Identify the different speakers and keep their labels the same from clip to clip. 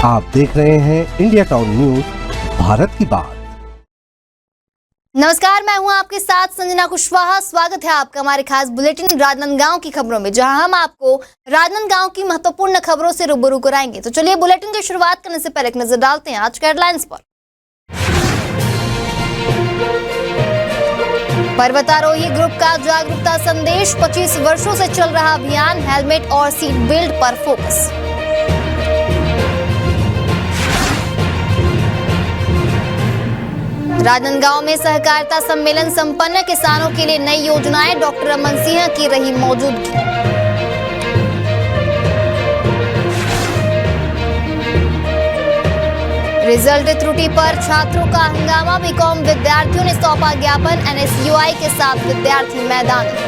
Speaker 1: आप देख रहे हैं इंडिया टाउन न्यूज, भारत की बात।
Speaker 2: नमस्कार, मैं हूं आपके साथ संजना कुशवाहा। स्वागत है आपका हमारे खास बुलेटिन राजनांदगांव की खबरों में, जहां हम आपको राजनांदगांव की महत्वपूर्ण खबरों से रूबरू कराएंगे। तो चलिए बुलेटिन की शुरुआत करने से पहले एक नजर डालते हैं आज के हेडलाइंस पर। पर्वतारोही ग्रुप का जागरूकता संदेश, 25 वर्षों से चल रहा अभियान, हेलमेट और सीट बेल्ट पर फोकस। राजनांदगांव में सहकारिता सम्मेलन संपन्न, किसानों के लिए नई योजनाएं, डॉक्टर रमन सिंह की रही मौजूदगी। रिजल्ट त्रुटि पर छात्रों का हंगामा, बीकॉम विद्यार्थियों ने सौंपा ज्ञापन, एनएसयूआई के साथ विद्यार्थी मैदान।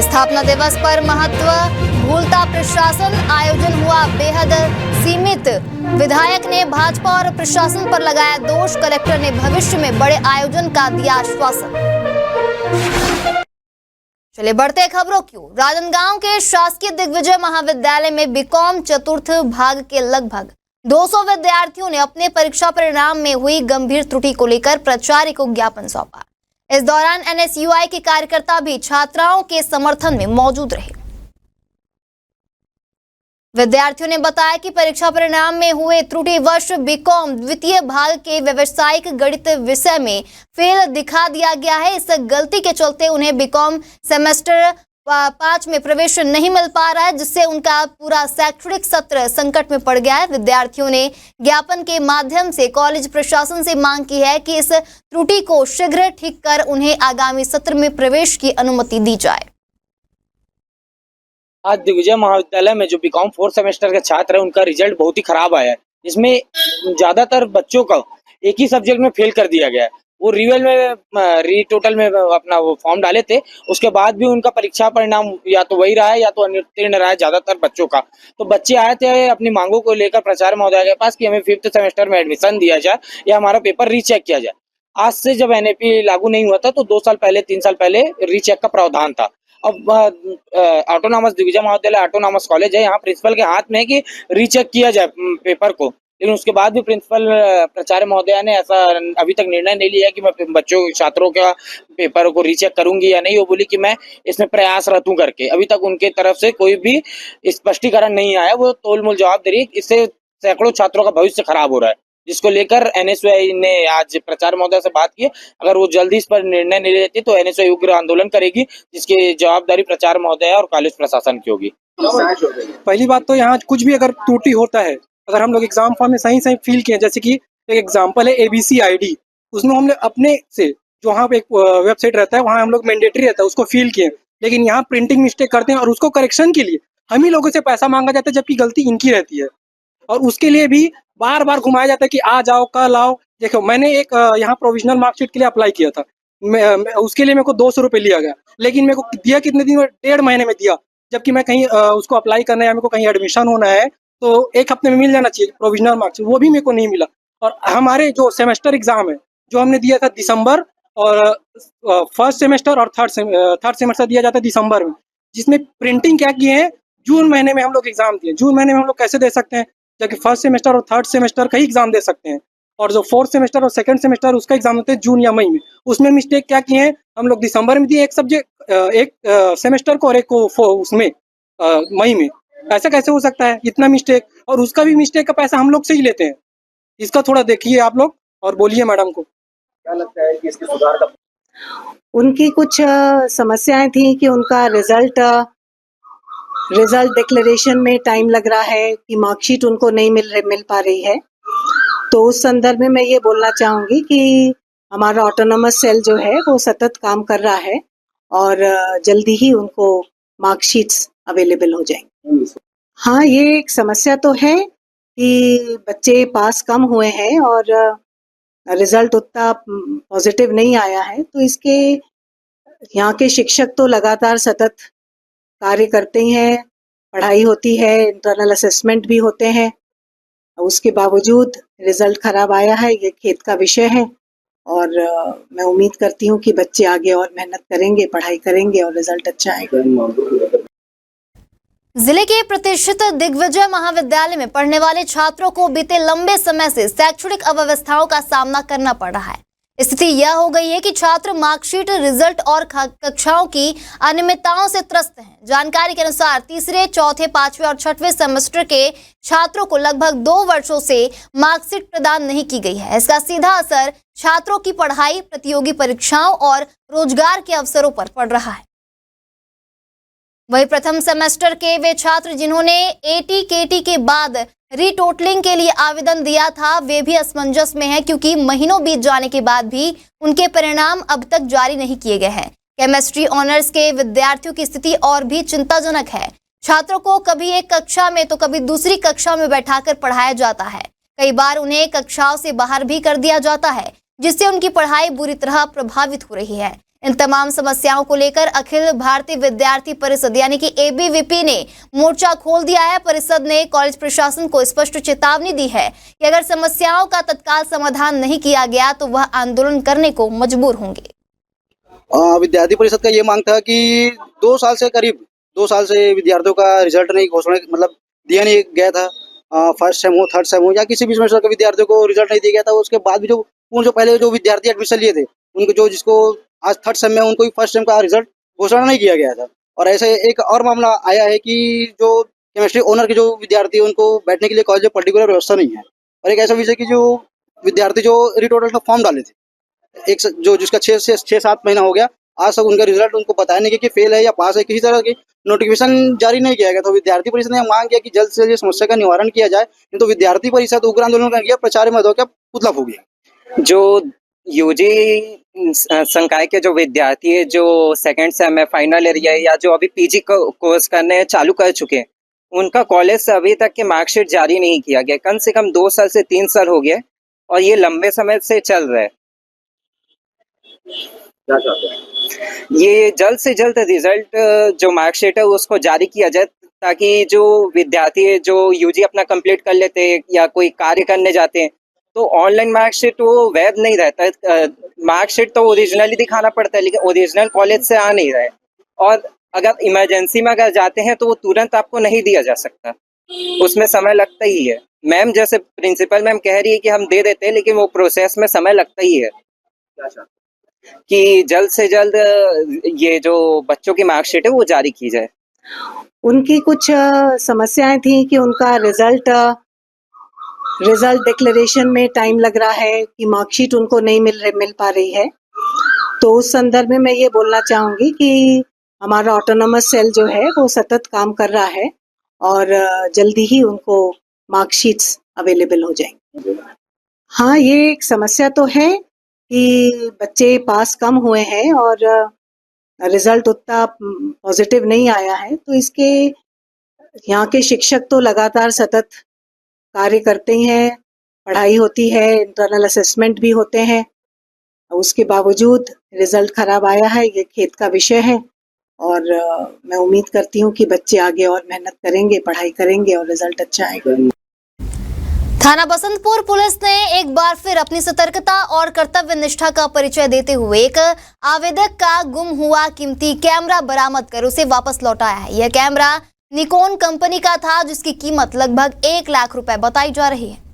Speaker 2: स्थापना दिवस पर महत्व भूलता प्रशासन, आयोजन हुआ बेहद सीमित, विधायक ने भाजपा और प्रशासन पर लगाया दोष, कलेक्टर ने भविष्य में बड़े आयोजन का दिया आश्वासन। चलिए बढ़ते खबरों की ओर। राजनांदगांव के शासकीय दिग्विजय महाविद्यालय में बीकॉम चतुर्थ भाग के लगभग 200 विद्यार्थियों ने अपने परीक्षा परिणाम में हुई गंभीर त्रुटि को लेकर प्राचार्य को ज्ञापन सौंपा। इस दौरान एनएसयूआई के कार्यकर्ता भी छात्राओं के समर्थन में मौजूद रहे। विद्यार्थियों ने बताया कि परीक्षा परिणाम में हुए त्रुटिवश बीकॉम द्वितीय भाग के व्यवसायिक गणित विषय में फेल दिखा दिया गया है। इस गलती के चलते उन्हें बीकॉम सेमेस्टर 5 में प्रवेश नहीं मिल पा रहा है, जिससे उनका पूरा शैक्षणिक सत्र संकट में पड़ गया है। विद्यार्थियों ने ज्ञापन के माध्यम से कॉलेज प्रशासन से मांग की है कि इस त्रुटि को शीघ्र ठीक कर उन्हें आगामी सत्र में प्रवेश की अनुमति दी जाए।
Speaker 3: आज दिग्विजय महाविद्यालय में जो बीकॉम 4 सेमेस्टर के छात्र हैं, उनका रिजल्ट बहुत ही खराब आया है। इसमें ज्यादातर बच्चों का एक ही सब्जेक्ट में फेल कर दिया गया है। वो रिवेल में रीटोटल में अपना वो फॉर्म डाले थे, उसके बाद भी उनका परीक्षा परिणाम या तो वही रहा है या तो अनुत्तीर्ण रहा है ज्यादातर बच्चों का। तो बच्चे आए थे अपनी मांगों को लेकर प्राचार्य महोदय के पास कि हमें 5th सेमेस्टर में एडमिशन दिया जाए या हमारा पेपर रीचेक किया जाए। आज से जब एनएपी लागू नहीं हुआ था तो 2 साल पहले 3 साल पहले रीचेक का प्रावधान था। अब ऑटोनॉमस दिग्विजय महाविद्यालय ऑटोनॉमस कॉलेज है, यहाँ प्रिंसिपल के हाथ में कि रीचेक किया जाए पेपर को, लेकिन उसके बाद भी प्रिंसिपल प्राचार्य महोदया ने ऐसा अभी तक निर्णय नहीं लिया कि मैं बच्चों छात्रों का पेपर को रीचेक करूंगी या नहीं। वो बोली कि मैं इसमें प्रयासरत हूं करके। अभी तक उनके तरफ से कोई भी स्पष्टीकरण नहीं आया। वो तोलमोल जवाब दे रही है। इससे सैकड़ों छात्रों का भविष्य खराब हो रहा है, जिसको लेकर एनएसयूआई ने आज प्राचार्य महोदय से बात की। अगर वो जल्दी इस पर निर्णय नहीं लेती तो एनएसयूआई उग्र आंदोलन करेगी, जिसकी जवाबदारी प्राचार्य महोदय और कॉलेज प्रशासन की होगी।
Speaker 4: पहली बात तो यहाँ कुछ भी अगर त्रुटि होता है, अगर हम लोग एग्जाम फॉर्म में सही फिल किए, जैसे कि एक एग्जांपल है एबीसी आईडी, उसमें हमने अपने से जो वहाँ पे एक वेबसाइट रहता है वहाँ हम लोग मैंडेटरी रहता है उसको फिल किए, लेकिन यहाँ प्रिंटिंग मिस्टेक करते हैं और उसको करेक्शन के लिए हम ही लोगों से पैसा मांगा जाता है, जबकि गलती इनकी रहती है। और उसके लिए भी बार बार घुमाया जाता है कि आ जाओ कल आओ। देखो मैंने एक यहाँ प्रोविजनल मार्कशीट के लिए अप्लाई किया था, उसके लिए मेरे को 200 रुपये लिया गया, लेकिन मेरे को दिया कितने दिन में, 1.5 महीने में दिया। जबकि मैं कहीं उसको अप्लाई करना है या मेरे को कहीं एडमिशन होना है तो 1 हफ्ते में मिल जाना चाहिए प्रोविजनल मार्क्स, वो भी मेरे को नहीं मिला। और हमारे जो सेमेस्टर एग्जाम है जो हमने दिया था दिसंबर, और फर्स्ट सेमेस्टर और थर्ड सेमेस्टर दिया जाता है दिसंबर में, जिसमें प्रिंटिंग क्या किए हैं, जून महीने में हम लोग एग्जाम दिए। जून महीने में हम लोग कैसे दे सकते हैं, जबकि फर्स्ट सेमेस्टर और थर्ड सेमेस्टर का ही एग्जाम दे सकते हैं, और जो 4th सेमेस्टर और 2nd सेमेस्टर उसका एग्जाम होते हैं जून या मई में। उसमें मिस्टेक क्या किए हैं, हम लोग दिसंबर में दिए एक सब्जेक्ट एक सेमेस्टर को, और एक को उसमें मई में। ऐसा कैसे हो सकता है इतना मिस्टेक, और उसका भी मिस्टेक का पैसा हम लोग से ही लेते हैं। इसका थोड़ा देखिए आप लोग और बोलिए मैडम को क्या लगता है कि इसके सुधार का।
Speaker 5: उनकी कुछ समस्याएं थी कि उनका रिजल्ट डिक्लेरेशन में टाइम लग रहा है, कि मार्कशीट उनको नहीं मिल पा रही है। तो उस संदर्भ में मैं ये बोलना चाहूँगी कि हमारा ऑटोनॉमस सेल जो है वो सतत काम कर रहा है और जल्दी ही उनको मार्कशीट्स अवेलेबल हो जाएंगे। हाँ, ये एक समस्या तो है कि बच्चे पास कम हुए हैं और रिजल्ट उतना पॉजिटिव नहीं आया है। तो इसके यहाँ के शिक्षक तो लगातार सतत कार्य करते हैं, पढ़ाई होती है, इंटरनल असेसमेंट भी होते हैं, उसके बावजूद रिजल्ट खराब आया है, ये खेद का विषय है। और मैं उम्मीद करती हूँ कि बच्चे आगे और मेहनत करेंगे, पढ़ाई करेंगे और रिजल्ट अच्छा आएगा।
Speaker 2: जिले के प्रतिष्ठित दिग्विजय महाविद्यालय में पढ़ने वाले छात्रों को बीते लंबे समय से शैक्षणिक अव्यवस्थाओं का सामना करना पड़ रहा है। स्थिति यह हो गई है कि छात्र मार्कशीट, रिजल्ट और कक्षाओं की अनियमितताओं से त्रस्त हैं। जानकारी के अनुसार तीसरे, चौथे, पांचवें और छठवें सेमेस्टर के छात्रों को लगभग 2 वर्षों से मार्कशीट प्रदान नहीं की गई है। इसका सीधा असर छात्रों की पढ़ाई, प्रतियोगी परीक्षाओं और रोजगार के अवसरों पर पड़ रहा है। वही प्रथम सेमेस्टर के वे छात्र जिन्होंने AT-KT के बाद रीटोटलिंग के लिए आवेदन दिया था, वे भी असमंजस में हैं, क्योंकि महीनों बीत जाने के बाद भी उनके परिणाम अब तक जारी नहीं किए गए हैं। केमिस्ट्री ऑनर्स के विद्यार्थियों की स्थिति और भी चिंताजनक है। छात्रों को कभी एक कक्षा में तो कभी दूसरी कक्षा में बैठाकर पढ़ाया जाता है। कई बार उन्हें कक्षाओं से बाहर भी कर दिया जाता है, जिससे उनकी पढ़ाई बुरी तरह प्रभावित हो रही है। इन तमाम समस्याओं को लेकर अखिल भारतीय विद्यार्थी परिषद यानी कि ABVP ने मोर्चा खोल दिया है। परिषद ने कॉलेज प्रशासन को स्पष्ट चेतावनी दी है कि अगर समस्याओं का तत्काल समाधान नहीं किया गया तो वह आंदोलन करने को मजबूर होंगे।
Speaker 6: विद्यार्थी परिषद का ये मांग था कि 2 साल से करीब 2 साल से विद्यार्थियों का रिजल्ट नहीं घोषणा मतलब दिया नहीं गया था। फर्स्ट सेम हो, थर्ड सेम हो या किसी भी सेमेस्टर के विद्यार्थियों को रिजल्ट नहीं दिया गया था। उसके बाद भी जो पहले जो विद्यार्थी एडमिशन लिए थे उनको जिसको आज थर्ड सेम में उनको फर्स्ट सेम का रिजल्ट घोषणा नहीं किया गया था। और ऐसे एक और मामला आया है कि जो केमिस्ट्री ऑनर के जो विद्यार्थी उनको बैठने के लिए कॉलेज में पर्टिकुलर व्यवस्था नहीं है। और एक ऐसा विषय कि जो विद्यार्थी जो रिटोटल का फॉर्म डाले थे, एक जो जिसका 6-7 महीना हो गया, आज तक उनका रिजल्ट उनको पता नहीं कि फेल है या पास है, किसी तरह की नोटिफिकेशन जारी नहीं किया गया। तो विद्यार्थी परिषद ने मांग किया कि जल्द से जल्द समस्या का निवारण किया जाए। तो विद्यार्थी परिषद उग्र आंदोलन कर गया, प्रचार में क्या पुतला फूक गया।
Speaker 7: जो यूजी संकाय के जो विद्यार्थी है जो सेकंड सेम में फाइनल ईयर या जो अभी पीजी कोर्स करने चालू कर चुके हैं, उनका कॉलेज से अभी तक के मार्कशीट जारी नहीं किया गया। कम से कम 2 साल से 3 साल हो गए और ये लंबे समय से चल रहा है।
Speaker 6: क्या चाहते हैं?
Speaker 7: ये जल्द से जल्द रिजल्ट जो मार्कशीट है उसको जारी किया जाए, ताकि जो विद्यार्थी है जो यूजी अपना कंप्लीट कर लेते हैं या कोई कार्य करने जाते हैं तो ऑनलाइन मार्कशीट वो वैध नहीं रहता है। मार्कशीट तो ओरिजिनली दिखाना पड़ता है, लेकिन ओरिजिनल कॉलेज से आ नहीं रहा है। और अगर इमरजेंसी में अगर जाते हैं तो वो तुरंत आपको नहीं दिया जा सकता, उसमें समय लगता ही है। मैम जैसे प्रिंसिपल मैम कह रही है कि हम दे देते हैं, लेकिन वो प्रोसेस में समय लगता ही है। कि जल्द से जल्द ये जो बच्चों की मार्कशीट है वो जारी की जाए।
Speaker 5: उनकी कुछ समस्याएं थी कि उनका रिजल्ट डिक्लेरेशन में टाइम लग रहा है, कि मार्कशीट उनको नहीं मिल पा रही है। तो उस संदर्भ में मैं ये बोलना चाहूँगी कि हमारा ऑटोनोमस सेल जो है वो सतत काम कर रहा है और जल्दी ही उनको मार्कशीट्स अवेलेबल हो जाएंगे। हाँ, ये एक समस्या तो है कि बच्चे पास कम हुए हैं और रिजल्ट उतना पॉजिटिव नहीं आया है। तो इसके यहाँ के शिक्षक तो लगातार सतत कार्य करते ही हैं, पढ़ाई होती है, इंटरनल असेसमेंट भी होते हैं। उसके बावजूद रिजल्ट खराब आया है, ये खेद का विषय है। और मैं उम्मीद करती हूँ कि बच्चे आगे और मेहनत करेंगे, पढ़ाई करेंगे और रिजल्ट अच्छा आएगा।
Speaker 2: थाना बसंतपुर पुलिस ने एक बार फिर अपनी सतर्कता और कर्तव्य निष्ठा का परिचय देते हुए एक आवेदक का गुम हुआ कीमती कैमरा बरामद कर उसे वापस लौटाया है। यह कैमरा निकॉन कंपनी का था, जिसकी कीमत लगभग 1 लाख रुपए बताई जा रही है।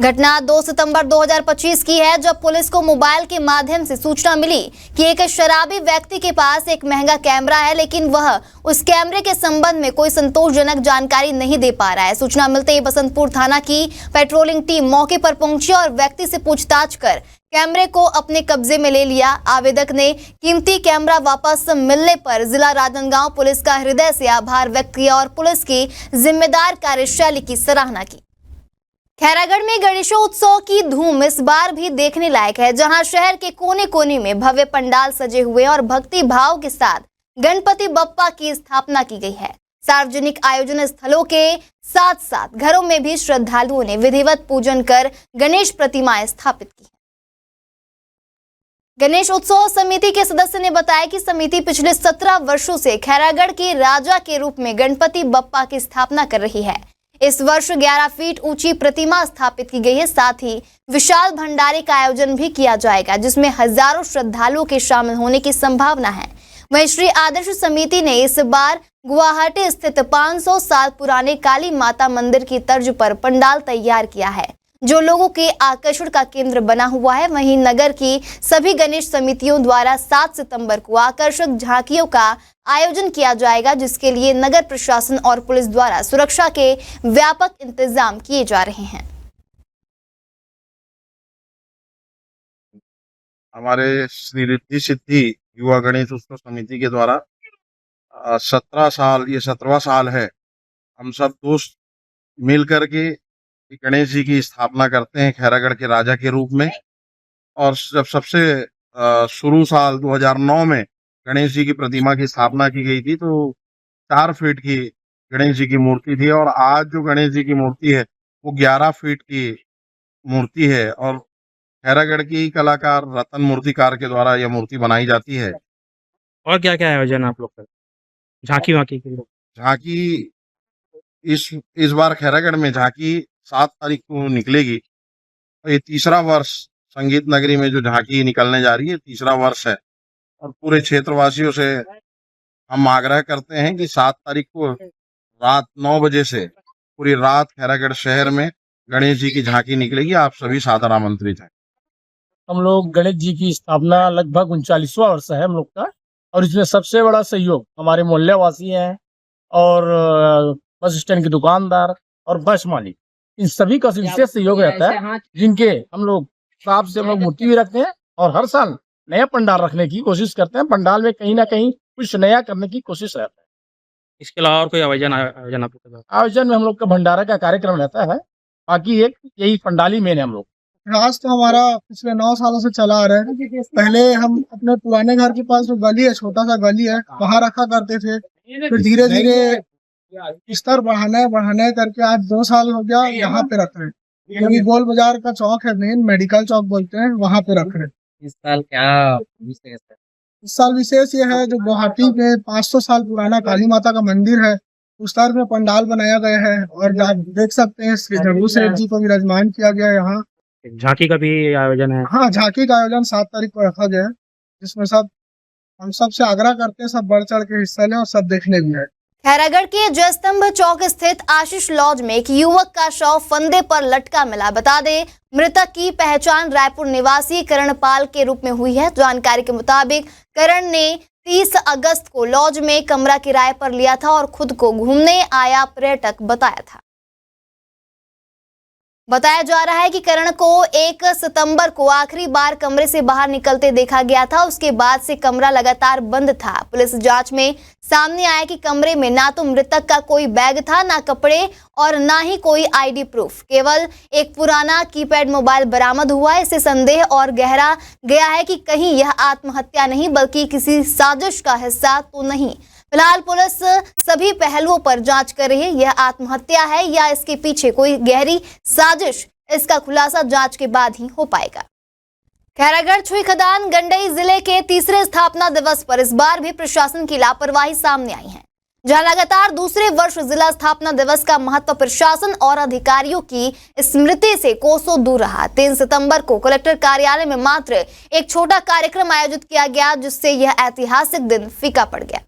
Speaker 2: घटना 2 सितंबर 2025 की है, जब पुलिस को मोबाइल के माध्यम से सूचना मिली कि एक शराबी व्यक्ति के पास एक महंगा कैमरा है, लेकिन वह उस कैमरे के संबंध में कोई संतोषजनक जानकारी नहीं दे पा रहा है। सूचना मिलते ही बसंतपुर थाना की पेट्रोलिंग टीम मौके पर पहुंची और व्यक्ति से पूछताछ कर कैमरे को अपने कब्जे में ले लिया। आवेदक ने कीमती कैमरा वापस मिलने पर जिला राजनांदगांव पुलिस का हृदय से आभार व्यक्त किया और पुलिस की जिम्मेदार कार्यशैली की सराहना की। खैरागढ़ में गणेशोत्सव की धूम इस बार भी देखने लायक है, जहां शहर के कोने कोने में भव्य पंडाल सजे हुए और भक्ति भाव के साथ गणपति बप्पा की स्थापना की गई है। सार्वजनिक आयोजन स्थलों के साथ साथ घरों में भी श्रद्धालुओं ने विधिवत पूजन कर गणेश प्रतिमाएं स्थापित की। गणेश उत्सव समिति के सदस्य ने बताया कि समिति पिछले 17 वर्षों से खैरागढ़ के राजा के रूप में गणपति बप्पा की स्थापना कर रही है। इस वर्ष 11 फीट ऊंची प्रतिमा स्थापित की गई है। साथ ही विशाल भंडारे का आयोजन भी किया जाएगा, जिसमें हजारों श्रद्धालुओं के शामिल होने की संभावना है। वहीं श्री आदर्श समिति ने इस बार गुवाहाटी स्थित 500 साल पुराने काली माता मंदिर की तर्ज पर पंडाल तैयार किया है, जो लोगों के आकर्षण का केंद्र बना हुआ है। वहीं नगर की सभी गणेश समितियों द्वारा 7 सितंबर को आकर्षक झांकियों का आयोजन किया जाएगा, जिसके लिए नगर प्रशासन और पुलिस द्वारा सुरक्षा के व्यापक इंतजाम किए जा रहे हैं।
Speaker 8: हमारे श्री रिद्धि सिद्धि युवा गणेश उत्सव समिति के द्वारा 17 साल, ये 17वां साल है, हम सब दोस्त मिल करके गणेश जी की स्थापना करते हैं खैरागढ़ के राजा के रूप में। और जब सबसे शुरू साल 2009 में गणेश जी की प्रतिमा की स्थापना की गई थी, तो 4 फीट की गणेश जी की मूर्ति थी, और आज जो गणेश जी की मूर्ति है वो 11 फीट की मूर्ति है। और खैरागढ़ की कलाकार रतन मूर्तिकार के द्वारा यह मूर्ति बनाई जाती है।
Speaker 9: और क्या क्या आयोजन आप लोग का झांकी वाकी के लिए?
Speaker 8: झांकी इस बार खैरागढ़ में झांकी 7 तारीख को निकलेगी। और ये तीसरा वर्ष संगीत नगरी में जो झांकी निकलने जा रही है, तीसरा वर्ष है। और पूरे क्षेत्रवासियों से हम आग्रह करते हैं कि 7 तारीख को रात 9 बजे से पूरी रात खैरागढ़ शहर में गणेश जी की झांकी निकलेगी। आप सभी सादर आमंत्रित हैं।
Speaker 10: हम लोग गणेश जी की स्थापना लगभग 39वां वर्ष है हम लोग का, और इसमें सबसे बड़ा सहयोग हमारे मोहल्ले वासी हैं और बस स्टैंड के दुकानदार और बस मालिक, इन सभी का विशेष सहयोग रहता है, जिनके हम लोग हिसाब से हम लोग मूर्ति भी रखते हैं और हर साल नया पंडाल रखने की कोशिश करते हैं। पंडाल में कहीं ना कहीं कुछ नया करने की कोशिश रहता है।
Speaker 9: इसके अलावा और कोई आयोजन आप लोग का?
Speaker 10: आयोजन में हम लोग का भंडारा का कार्यक्रम रहता है, बाकी एक यही पंडाली मेन है हम लोग।
Speaker 11: राज तो हमारा पिछले 9 सालों से चला आ रहा है। पहले हम अपने पुराने घर के पास जो गली है, छोटा सा गली है, वहाँ रखा करते थे। फिर धीरे धीरे स्तर बढ़ाने करके आज 2 साल हो गया यहाँ पे रख रहे हैं। क्योंकि गोल बाजार का चौक है, मेन मेडिकल चौक बोलते हैं, वहाँ पे रख रहे हैं।
Speaker 9: इस साल क्या विशेष है?
Speaker 11: इस साल विशेष ये है, जो गुवाहाटी में 500 साल पुराना काली माता का मंदिर है, उस स्तर में पंडाल बनाया गया है। और आप देख सकते हैं श्री जगू सेठ जी को विराजमान किया गया है यहाँ।
Speaker 9: झांकी का भी आयोजन है?
Speaker 11: हाँ, झांकी का आयोजन 7 तारीख को रखा गया है, जिसमें हम सबसे आग्रह करते हैं सब बढ़ चढ़ के हिस्सा लें और सब देखने भी आए।
Speaker 2: खैरागढ़ के जयस्तंभ चौक स्थित आशीष लॉज में एक युवक का शव फंदे पर लटका मिला। बता दें, मृतक की पहचान रायपुर निवासी करणपाल के रूप में हुई है। जानकारी के मुताबिक करण ने 30 अगस्त को लॉज में कमरा किराए पर लिया था और खुद को घूमने आया पर्यटक बताया था। बताया जा रहा है कि करण को 1 सितंबर को आखिरी बार कमरे से बाहर निकलते देखा गया था। उसके बाद से कमरा लगातार बंद था। पुलिस जांच में सामने आया कि कमरे में ना तो मृतक का कोई बैग था, ना कपड़े और ना ही कोई आईडी प्रूफ। केवल एक पुराना कीपैड मोबाइल बरामद हुआ है। इससे संदेह और गहरा गया है कि कहीं यह आत्महत्या नहीं बल्कि किसी साजिश का हिस्सा तो नहीं। फिलहाल पुलिस सभी पहलुओं पर जांच कर रही है। यह आत्महत्या है या इसके पीछे कोई गहरी साजिश, इसका खुलासा जांच के बाद ही हो पाएगा। खैरागढ़ छुई खदान गंडई जिले के तीसरे स्थापना दिवस पर इस बार भी प्रशासन की लापरवाही सामने आई है। जहां लगातार दूसरे वर्ष जिला स्थापना दिवस का महत्व प्रशासन और अधिकारियों की स्मृति से कोसों दूर रहा। 3 सितंबर को कलेक्टर कार्यालय में मात्र एक छोटा कार्यक्रम आयोजित किया गया, जिससे यह ऐतिहासिक दिन फीका पड़ गया।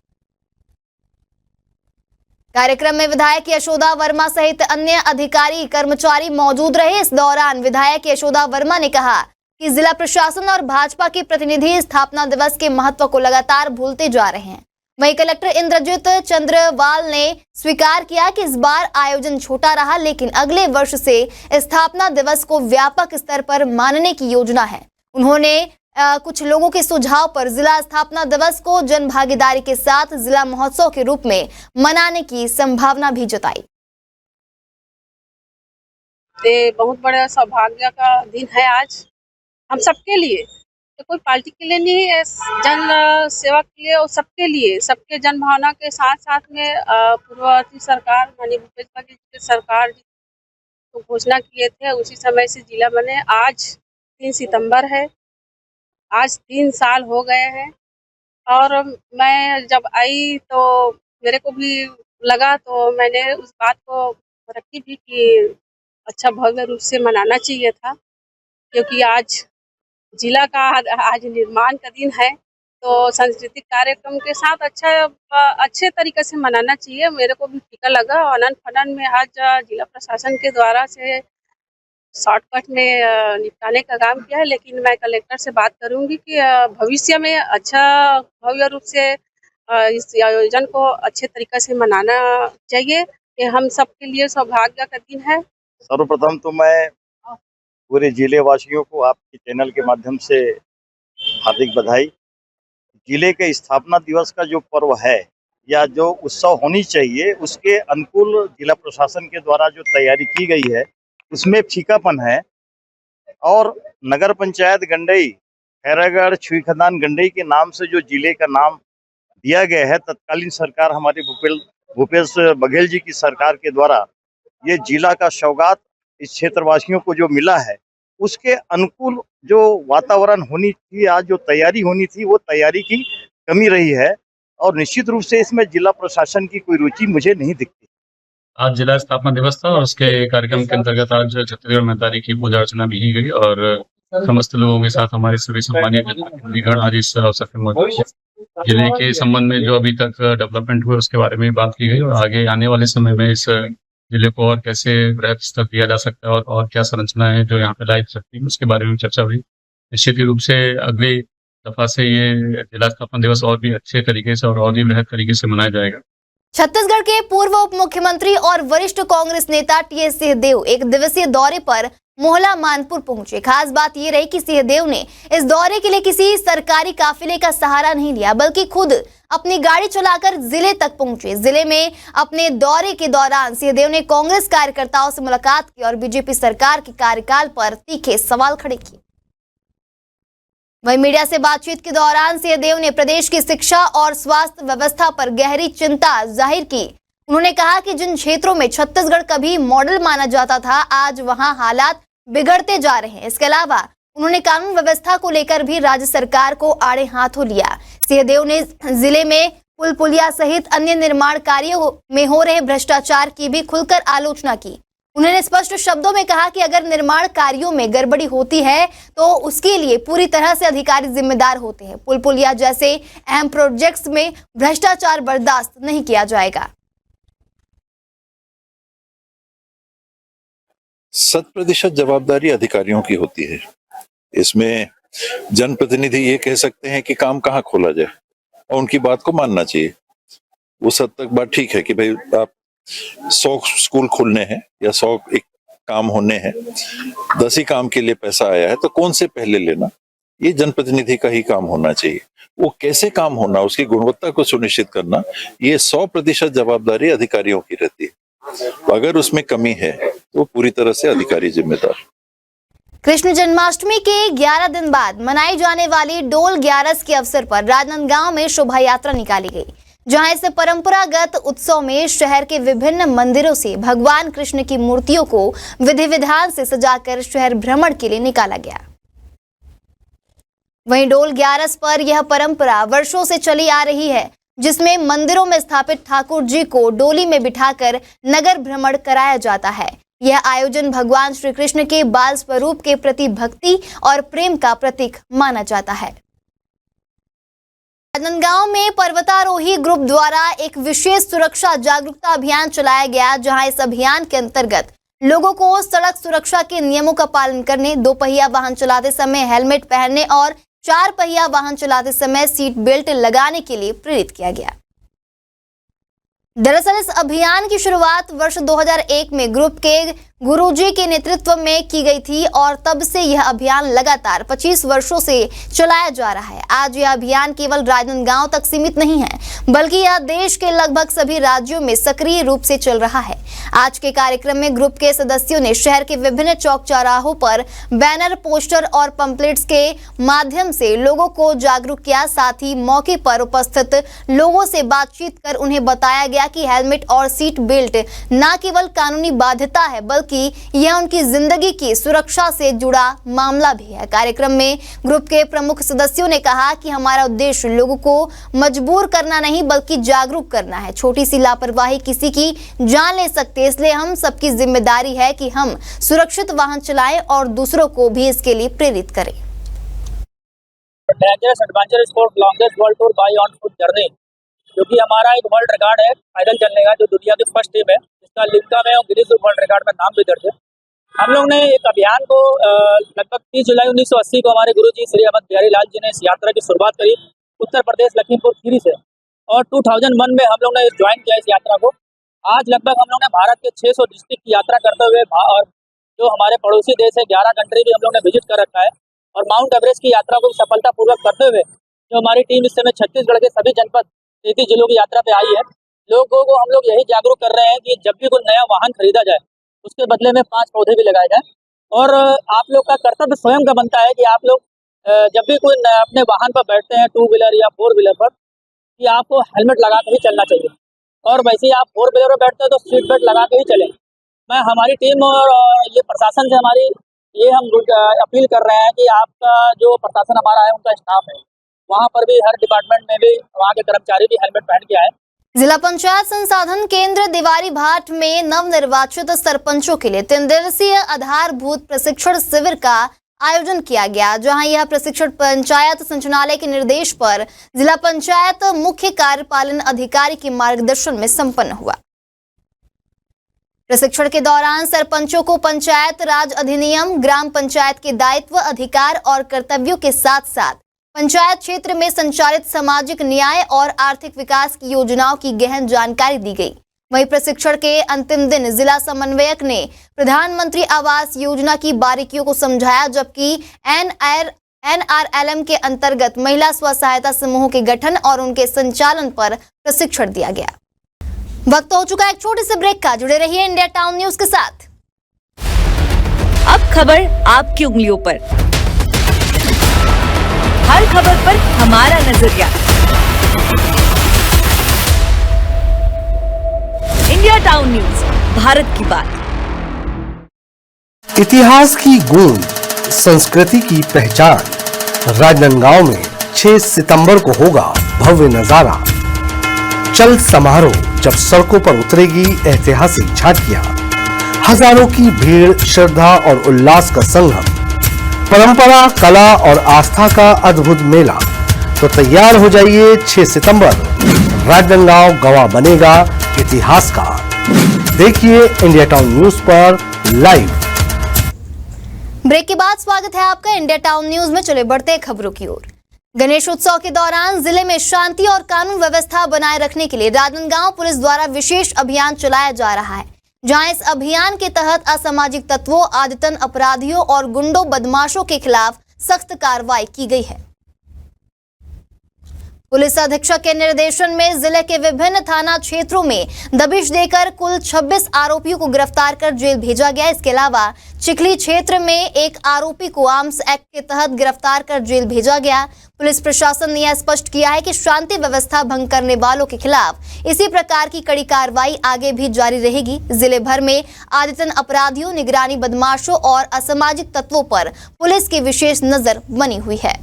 Speaker 2: कार्यक्रम में विधायक यशोदा वर्मा सहित अन्य अधिकारी कर्मचारी मौजूद रहे। इस दौरान विधायक यशोदा वर्मा ने कहा कि जिला प्रशासन और भाजपा के प्रतिनिधि स्थापना दिवस के महत्व को लगातार भूलते जा रहे हैं। वहीं कलेक्टर इंद्रजीत चंद्रवाल ने स्वीकार किया कि इस बार आयोजन छोटा रहा, लेकिन अगले वर्ष से स्थापना दिवस को व्यापक स्तर पर मानने की योजना है। उन्होंने कुछ लोगों के सुझाव पर जिला स्थापना दिवस को जन भागीदारी के साथ जिला महोत्सव के रूप में मनाने की संभावना भी जताई।
Speaker 12: ये बहुत बड़ा सौभाग्य का दिन है आज हम सबके लिए। तो कोई पार्टी के लिए नहीं है, जन सेवा के लिए और सबके लिए, सबके जन भावना के साथ साथ में पूर्ववर्ती सरकार माननीय भूपेश बघेल की सरकार तो घोषणा किए थे, उसी समय से जिला बने। आज 3 सितंबर है, आज 3 साल हो गए हैं। और मैं जब आई तो मेरे को भी लगा, तो मैंने उस बात को रखी भी कि अच्छा भव्य रूप से मनाना चाहिए था, क्योंकि आज जिला का आज निर्माण का दिन है, तो सांस्कृतिक कार्यक्रम के साथ अच्छे तरीके से मनाना चाहिए। मेरे को भी फीका लगा। आनन फानन में आज जिला प्रशासन के द्वारा से शॉर्टकट में निपटाने का काम किया है, लेकिन मैं कलेक्टर से बात करूंगी कि भविष्य में अच्छा भव्य रूप से इस आयोजन को अच्छे तरीके से मनाना चाहिए। ये हम सबके लिए सौभाग्य का दिन है।
Speaker 13: सर्वप्रथम तो मैं पूरे जिले वासियों को आपके चैनल के माध्यम से हार्दिक बधाई। जिले के स्थापना दिवस का जो पर्व है या जो उत्सव होनी चाहिए, उसके अनुकूल जिला प्रशासन के द्वारा जो तैयारी की गई है उसमें फीकापन है। और नगर पंचायत गंडई, खैरागढ़, छुईखदान गंडई के नाम से जो जिले का नाम दिया गया है, तत्कालीन सरकार हमारे भूपेश बघेल जी की सरकार के द्वारा ये जिला का सौगात इस क्षेत्रवासियों को जो मिला है, उसके अनुकूल जो वातावरण होनी थी, आज जो तैयारी होनी थी, वो तैयारी की कमी रही है। और निश्चित रूप से इसमें जिला प्रशासन की कोई रुचि मुझे नहीं दिखती।
Speaker 14: आज जिला स्थापना दिवस था और उसके कार्यक्रम के अंतर्गत आज छत्तीसगढ़ महतारी की पूजा अर्चना भी की गई और समस्त लोगों के साथ हमारे सभी सम्मानीय अधिकारीगण आज इस अवसर पर मौजूद थे। जिले के संबंध में जो अभी तक डेवलपमेंट हुए उसके बारे में बात की गई और आगे आने वाले समय में इस जिले को और कैसे वृहद स्तर दिया जा सकता है और क्या संरचना है जो यहाँ पे लाई सकती है, उसके बारे में चर्चा हुई। निश्चित रूप से अगली दफा से ये जिला स्थापना दिवस और भी अच्छे तरीके से और भी वृहद तरीके से मनाया जाएगा।
Speaker 2: छत्तीसगढ़ के पूर्व उप मुख्यमंत्री और वरिष्ठ कांग्रेस नेता टीएस सिंहदेव एक दिवसीय दौरे पर मोहला मानपुर पहुंचे। खास बात ये रही कि सिंहदेव ने इस दौरे के लिए किसी सरकारी काफिले का सहारा नहीं लिया, बल्कि खुद अपनी गाड़ी चलाकर जिले तक पहुंचे। जिले में अपने दौरे के दौरान सिंहदेव ने कांग्रेस कार्यकर्ताओं से मुलाकात की और बीजेपी सरकार के कार्यकाल पर तीखे सवाल खड़े किए। वहीं मीडिया से बातचीत के दौरान सिंहदेव ने प्रदेश की शिक्षा और स्वास्थ्य व्यवस्था पर गहरी चिंता जाहिर की। उन्होंने कहा कि जिन क्षेत्रों में छत्तीसगढ़ कभी मॉडल माना जाता था, आज वहां हालात बिगड़ते जा रहे हैं। इसके अलावा उन्होंने कानून व्यवस्था को लेकर भी राज्य सरकार को आड़े हाथों लिया। सिंहदेव ने जिले में पुल पुलिया सहित अन्य निर्माण कार्यों में हो रहे भ्रष्टाचार की भी खुलकर आलोचना की। उन्होंने स्पष्ट शब्दों में कहा कि अगर निर्माण कार्यों में गड़बड़ी होती है तो उसके लिए पूरी तरह से अधिकारी जिम्मेदार होते हैं। पुल पुलिया जैसे अहम प्रोजेक्ट्स में भ्रष्टाचार बर्दाश्त नहीं किया जाएगा।
Speaker 15: 100% जवाबदारी अधिकारियों की होती है। इसमें जनप्रतिनिधि ये कह सकते हैं कि काम कहाँ खोला जाए और उनकी बात को मानना चाहिए। उस हद तक बात ठीक है कि भाई आप 100 स्कूल खोलने हैं या 100 एक काम होने हैं, 10 ही काम के लिए पैसा आया है तो कौन से पहले लेना, ये जनप्रतिनिधि का ही काम होना चाहिए। वो कैसे काम होना, उसकी गुणवत्ता को सुनिश्चित करना, ये 100% जवाबदारी अधिकारियों की रहती है। अगर उसमें कमी है तो पूरी तरह से अधिकारी जिम्मेदार।
Speaker 2: कृष्ण जन्माष्टमी के 11 दिन बाद मनाई जाने वाली डोल 11 के अवसर पर राजनांदगांव में शोभा यात्रा निकाली गई, जहां इस परंपरागत उत्सव में शहर के विभिन्न मंदिरों से भगवान कृष्ण की मूर्तियों को विधि विधान से सजाकर शहर भ्रमण के लिए निकाला गया। वहीं डोल 11 पर यह परंपरा वर्षों से चली आ रही है, जिसमें मंदिरों में स्थापित ठाकुर जी को डोली में बिठाकर नगर भ्रमण कराया जाता है। यह आयोजन भगवान श्री कृष्ण के बाल स्वरूप के प्रति भक्ति और प्रेम का प्रतीक माना जाता है। राजनांदगांव में पर्वतारोही ग्रुप द्वारा एक विशेष सुरक्षा जागरूकता अभियान चलाया गया, जहां इस अभियान के अंतर्गत लोगों को सड़क सुरक्षा के नियमों का पालन करने, 2 पहिया वाहन चलाते समय हेलमेट पहनने और 4 पहिया वाहन चलाते समय सीट बेल्ट लगाने के लिए प्रेरित किया गया। दरअसल इस अभियान की शुरुआत वर्ष 2001 में ग्रुप के गुरुजी के नेतृत्व में की गई थी और तब से यह अभियान लगातार 25 वर्षों से चलाया जा रहा है। आज यह अभियान केवल राजनांदगांव तक सीमित नहीं है, बल्कि यह देश के लगभग सभी राज्यों में सक्रिय रूप से चल रहा है। आज के कार्यक्रम में ग्रुप के सदस्यों ने शहर के विभिन्न चौक चौराहों पर बैनर, पोस्टर और पंपलेट्स के माध्यम से लोगों को जागरूक किया। साथ ही मौके पर उपस्थित लोगों से बातचीत कर उन्हें बताया गया कि हेलमेट और सीट बेल्ट न केवल कानूनी बाध्यता है, बल्कि बल्कि यह उनकी जिंदगी की सुरक्षा से जुड़ा मामला भी है। कार्यक्रम में ग्रुप के प्रमुख सदस्यों ने कहा कि हमारा उद्देश्य लोगों को मजबूर करना नहीं बल्कि जागरूक करना है। छोटी सी लापरवाही किसी की जान ले सकती है, इसलिए हम सबकी जिम्मेदारी है कि हम सुरक्षित वाहन चलाएं और दूसरों को भी इसके लिए प्रेरित करें।
Speaker 16: Dangerous adventure sport longest world tour by on foot journey, जो कि हमारा एक वर्ल्ड रिकॉर्ड है पैदल चलने का, जो दुनिया की फर्स्ट टीम है जिसका लिम्का में और गिनीज वर्ल्ड रिकॉर्ड में नाम भी दर्ज है। हम लोग ने एक अभियान को लगभग 30 जुलाई 1980 को हमारे गुरुजी श्री अहमद बिहारी लाल जी ने इस यात्रा की शुरुआत करी उत्तर प्रदेश लखीमपुर खीरी से, और 2001 में हम लोग ने ज्वाइन किया इस यात्रा को। आज लगभग हम लोग ने भारत के 600 डिस्ट्रिक्ट की यात्रा करते हुए और जो हमारे पड़ोसी देश है 11 कंट्री भी हम लोग ने विजिट कर रखा है, और माउंट एवरेस्ट की यात्रा को सफलतापूर्वक करते हुए जो हमारी टीम इस समय छत्तीसगढ़ के सभी जनपद 33 जिलों की यात्रा पे आई है। लोगों को हम लोग यही जागरूक कर रहे हैं कि जब भी कोई नया वाहन खरीदा जाए उसके बदले में 5 पौधे भी लगाए जाए, और आप लोग का कर्तव्य स्वयं का बनता है कि आप लोग जब भी कोई अपने वाहन पर बैठते हैं 2 व्हीलर या 4 व्हीलर पर, कि आपको हेलमेट लगा के ही चलना चाहिए, और वैसे ही आप 4 व्हीलर पर बैठते हैं तो सीट बेल्ट लगा के ही चलें। मैं हमारी टीम और ये प्रशासन से हमारी ये हम अपील कर रहे हैं कि आपका जो प्रशासन हमारा है, उनका स्टाफ है, वहाँ पर भी हर डिपार्टमेंट में भी वहाँ के कर्मचारी भी हेलमेट पहन के आए।
Speaker 2: जिला पंचायत संसाधन केंद्र दीवारी भाट में नवनिर्वाचित सरपंचों के लिए 3 दिवसीय आधारभूत प्रशिक्षण शिविर का आयोजन किया गया, जहां यह प्रशिक्षण पंचायत संचालनालय के निर्देश पर जिला पंचायत मुख्य कार्यपालन अधिकारी के मार्गदर्शन में संपन्न हुआ। प्रशिक्षण के दौरान सरपंचों को पंचायत राज अधिनियम, ग्राम पंचायत के दायित्व, अधिकार और कर्तव्यों के साथ साथ पंचायत क्षेत्र में संचालित सामाजिक न्याय और आर्थिक विकास की योजनाओं की गहन जानकारी दी गई। वहीं प्रशिक्षण के अंतिम दिन जिला समन्वयक ने प्रधानमंत्री आवास योजना की बारीकियों को समझाया, जबकि NRLM के अंतर्गत महिला स्व सहायता समूहों के गठन और उनके संचालन पर प्रशिक्षण दिया गया। वक्त हो चुका है एक छोटे से ब्रेक का। जुड़े रहिए इंडिया टाउन न्यूज के साथ।
Speaker 17: अब खबर आपकी उंगलियों पर, हर खबर पर हमारा नजरिया। इंडिया टाउन न्यूज, भारत की बात।
Speaker 1: इतिहास की गूंज, संस्कृति की पहचान। राजनांदगांव में 6 सितंबर को होगा भव्य नजारा। चल समारोह, जब सड़कों पर उतरेगी ऐतिहासिक झांकियां। हजारों की भीड़, श्रद्धा और उल्लास का संगम, परंपरा, कला और आस्था का अद्भुत मेला। तो तैयार हो जाइए, 6 सितंबर राजनांदगांव गवाह बनेगा इतिहास का। देखिए इंडिया टाउन न्यूज पर लाइव।
Speaker 2: ब्रेक के बाद स्वागत है आपका इंडिया टाउन न्यूज में। चले बढ़ते हैं खबरों की ओर। गणेश उत्सव के दौरान जिले में शांति और कानून व्यवस्था बनाए रखने के लिए राजनांदगांव पुलिस द्वारा विशेष अभियान चलाया जा रहा है, जहां इस अभियान के तहत असामाजिक तत्वों, आदतन अपराधियों और गुंडों बदमाशों के खिलाफ सख्त कार्रवाई की गई है। पुलिस अधीक्षक के निर्देशन में जिले के विभिन्न थाना क्षेत्रों में दबिश देकर कुल 26 आरोपियों को गिरफ्तार कर जेल भेजा गया। इसके अलावा चिखली क्षेत्र में एक आरोपी को आर्म्स एक्ट के तहत गिरफ्तार कर जेल भेजा गया। पुलिस प्रशासन ने यह स्पष्ट किया है कि शांति व्यवस्था भंग करने वालों के खिलाफ इसी प्रकार की कड़ी कार्रवाई आगे भी जारी रहेगी। जिले भर में आदतन अपराधियों, निगरानी बदमाशों और असामाजिक तत्वों पर पुलिस की विशेष नजर बनी हुई है।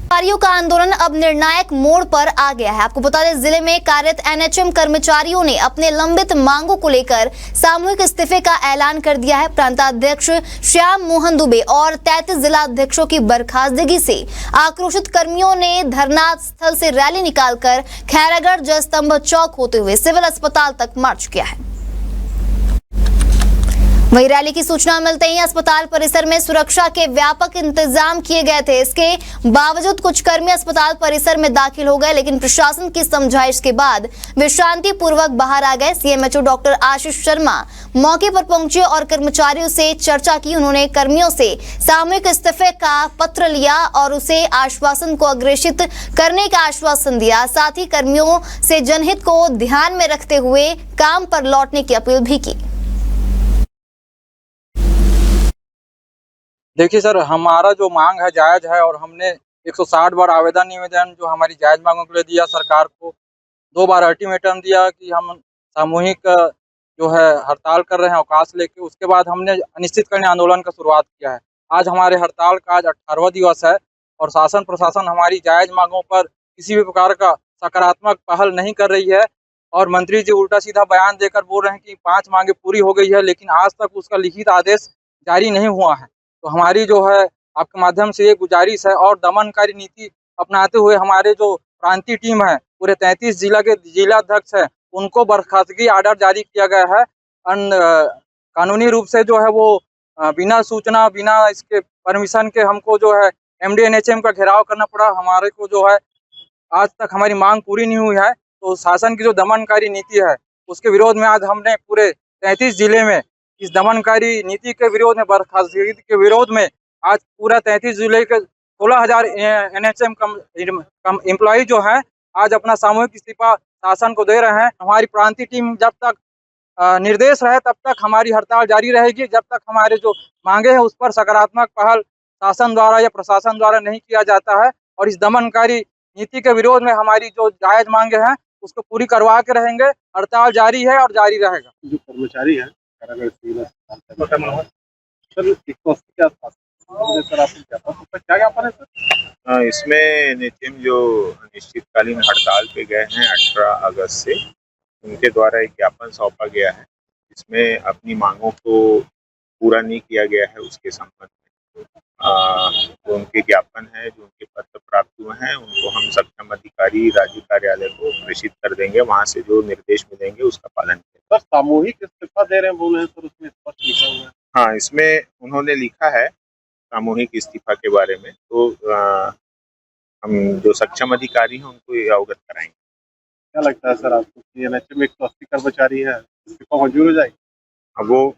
Speaker 2: कर्मचारियों का आंदोलन अब निर्णायक मोड़ पर आ गया है। आपको बता दें, जिले में कार्यरत NHM कर्मचारियों ने अपने लंबित मांगों को लेकर सामूहिक इस्तीफे का ऐलान कर दिया है। प्रांताध्यक्ष श्याम मोहन दुबे और 33 जिला अध्यक्षों की बर्खास्तगी से आक्रोशित कर्मियों ने धरना स्थल से रैली निकालकर खैरागढ़ जयस्तंभ चौक होते हुए सिविल अस्पताल तक मार्च किया है। वहीं रैली की सूचना मिलते ही अस्पताल परिसर में सुरक्षा के व्यापक इंतजाम किए गए थे। इसके बावजूद कुछ कर्मी अस्पताल परिसर में दाखिल हो गए, लेकिन प्रशासन की समझाइश के बाद वे शांतिपूर्वक बाहर आ गए। CMHO डॉक्टर आशीष शर्मा मौके पर पहुंचे और कर्मचारियों से चर्चा की। उन्होंने कर्मियों से सामूहिक इस्तीफे का पत्र लिया और उसे आश्वासन को अग्रेषित करने का आश्वासन दिया। साथ ही कर्मियों से जनहित को ध्यान में रखते हुए काम पर लौटने की अपील भी की।
Speaker 18: देखिए सर, हमारा जो मांग है जायज़ है और हमने 160 बार आवेदन निवेदन जो हमारी जायज़ मांगों के लिए दिया सरकार को, 2 बार अल्टीमेटम दिया कि हम सामूहिक जो है हड़ताल कर रहे हैं अवकाश लेके। उसके बाद हमने अनिश्चितकालीन आंदोलन का शुरुआत किया है। आज हमारे हड़ताल का आज 18वां दिवस है और शासन प्रशासन हमारी जायज़ मांगों पर किसी भी प्रकार का सकारात्मक पहल नहीं कर रही है और मंत्री जी उल्टा सीधा बयान देकर बोल रहे हैं कि 5 मांगे पूरी हो गई है, लेकिन आज तक उसका लिखित आदेश जारी नहीं हुआ है। तो हमारी जो है आपके माध्यम से ये गुजारिश है और दमनकारी नीति अपनाते हुए हमारे जो प्रांतीय टीम है, पूरे 33 जिला के जिलाध्यक्ष है, उनको बर्खास्तगी आर्डर जारी किया गया है। कानूनी रूप से जो है वो बिना सूचना, बिना इसके परमिशन के हमको जो है MD-NHM का घेराव करना पड़ा। हमारे को जो है आज तक हमारी मांग पूरी नहीं हुई है। तो शासन की जो दमनकारी नीति है उसके विरोध में आज हमने पूरे 33 जिले में इस दमनकारी नीति के विरोध में, बर्खास्तगी के विरोध में आज पूरा 33 जिले के 16,000 NHM कम एम्प्लॉय जो हैं आज अपना सामूहिक इस्तीफा शासन को दे रहे हैं। हमारी प्रांतीय टीम जब तक निर्देश रहे तब तक हमारी हड़ताल जारी रहेगी, जब तक हमारे जो मांगे हैं उस पर सकारात्मक पहल शासन द्वारा या प्रशासन द्वारा नहीं किया जाता है। और इस दमनकारी नीति के विरोध में हमारी जो जायज मांगे हैं उसको पूरी करवा के रहेंगे। हड़ताल जारी है और जारी रहेगा।
Speaker 8: जो कर्मचारी हैं कारागार सिविल अस्पताल सर 180 के आसपास सर आपको क्या ज्ञापन है सर?
Speaker 19: इसमें NHM जो अनिश्चितकालीन हड़ताल पे गए हैं 18 अगस्त से, उनके द्वारा एक ज्ञापन सौंपा गया है जिसमें अपनी मांगों को पूरा नहीं किया गया है। उसके संबंध में जो उनके ज्ञापन है, जो उनके पत्र प्राप्त हुए हैं, उनको हम सक्षम अधिकारी राज्य कार्यालय को प्रेषित कर देंगे। वहाँ से जो निर्देश मिलेंगे उसका पालन करेंगे।
Speaker 8: सर सामूहिक इस्तीफा दे रहे हैं बोले हैं सर, उसमें स्पष्ट लिखा हुआ है।
Speaker 19: हाँ, इसमें उन्होंने लिखा है सामूहिक इस्तीफा के बारे में, तो हम जो सक्षम अधिकारी हैं उनको ये अवगत कराएंगे।
Speaker 8: क्या लगता है सर आपको कि NHM में 180 कर्मचारी है, इस्तीफा मंजूर हो जाएगी?
Speaker 19: अब वो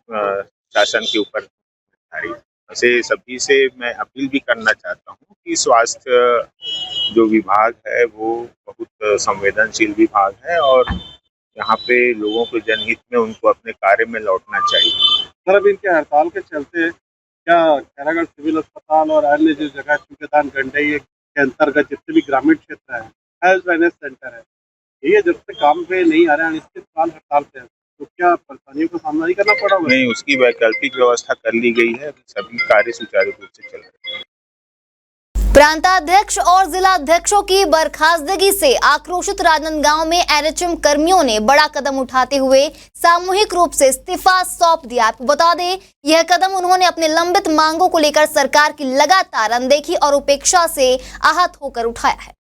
Speaker 19: शासन के ऊपर निर्धारित है। वैसे सभी से मैं अपील भी करना चाहता हूँ कि स्वास्थ्य जो विभाग है वो बहुत संवेदनशील विभाग है और यहाँ पे लोगों के जनहित में उनको अपने कार्य में लौटना चाहिए।
Speaker 8: सर अब इनके हड़ताल के चलते क्या कारागार सिविल अस्पताल और अन्य जो जगह चुकेदान गंडई के अंतर्गत जितने भी ग्रामीण क्षेत्र है, हेल्थ वेलनेस सेंटर है, ये जब तक काम पे नहीं आ रहे हैं, अनिश्चित काल हड़ताल पे है, तो क्या परेशानियों का सामना नहीं करना पड़ा?
Speaker 19: नहीं, उसकी वैकल्पिक व्यवस्था कर ली गई है। सभी कार्य सुचारू रूप से चल रहे हैं।
Speaker 2: प्रांताध्यक्ष और जिलाध्यक्षों की बर्खास्तगी से आक्रोशित राजनांदगांव में NHM कर्मियों ने बड़ा कदम उठाते हुए सामूहिक रूप से इस्तीफा सौंप दिया। आपको बता दें, यह कदम उन्होंने अपने लंबित मांगों को लेकर सरकार की लगातार अनदेखी और उपेक्षा से आहत होकर उठाया है।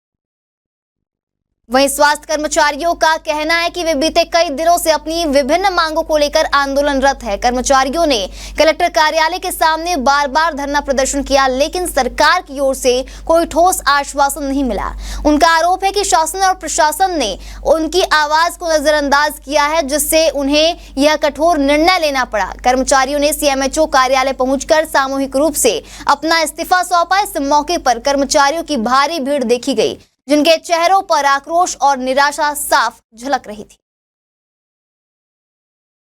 Speaker 2: वहीं स्वास्थ्य कर्मचारियों का कहना है कि वे बीते कई दिनों से अपनी विभिन्न मांगों को लेकर आंदोलनरत है। कर्मचारियों ने कलेक्टर कार्यालय के सामने बार बार धरना प्रदर्शन किया, लेकिन सरकार की ओर से कोई ठोस आश्वासन नहीं मिला। उनका आरोप है कि शासन और प्रशासन ने उनकी आवाज को नजरअंदाज किया है, जिससे उन्हें यह कठोर निर्णय लेना पड़ा। कर्मचारियों ने CMHO कार्यालय पहुंचकर सामूहिक रूप से अपना इस्तीफा सौंपा। इस मौके पर कर्मचारियों की भारी भीड़ देखी गई, जिनके चेहरों पर आक्रोश और निराशा साफ झलक रही थी।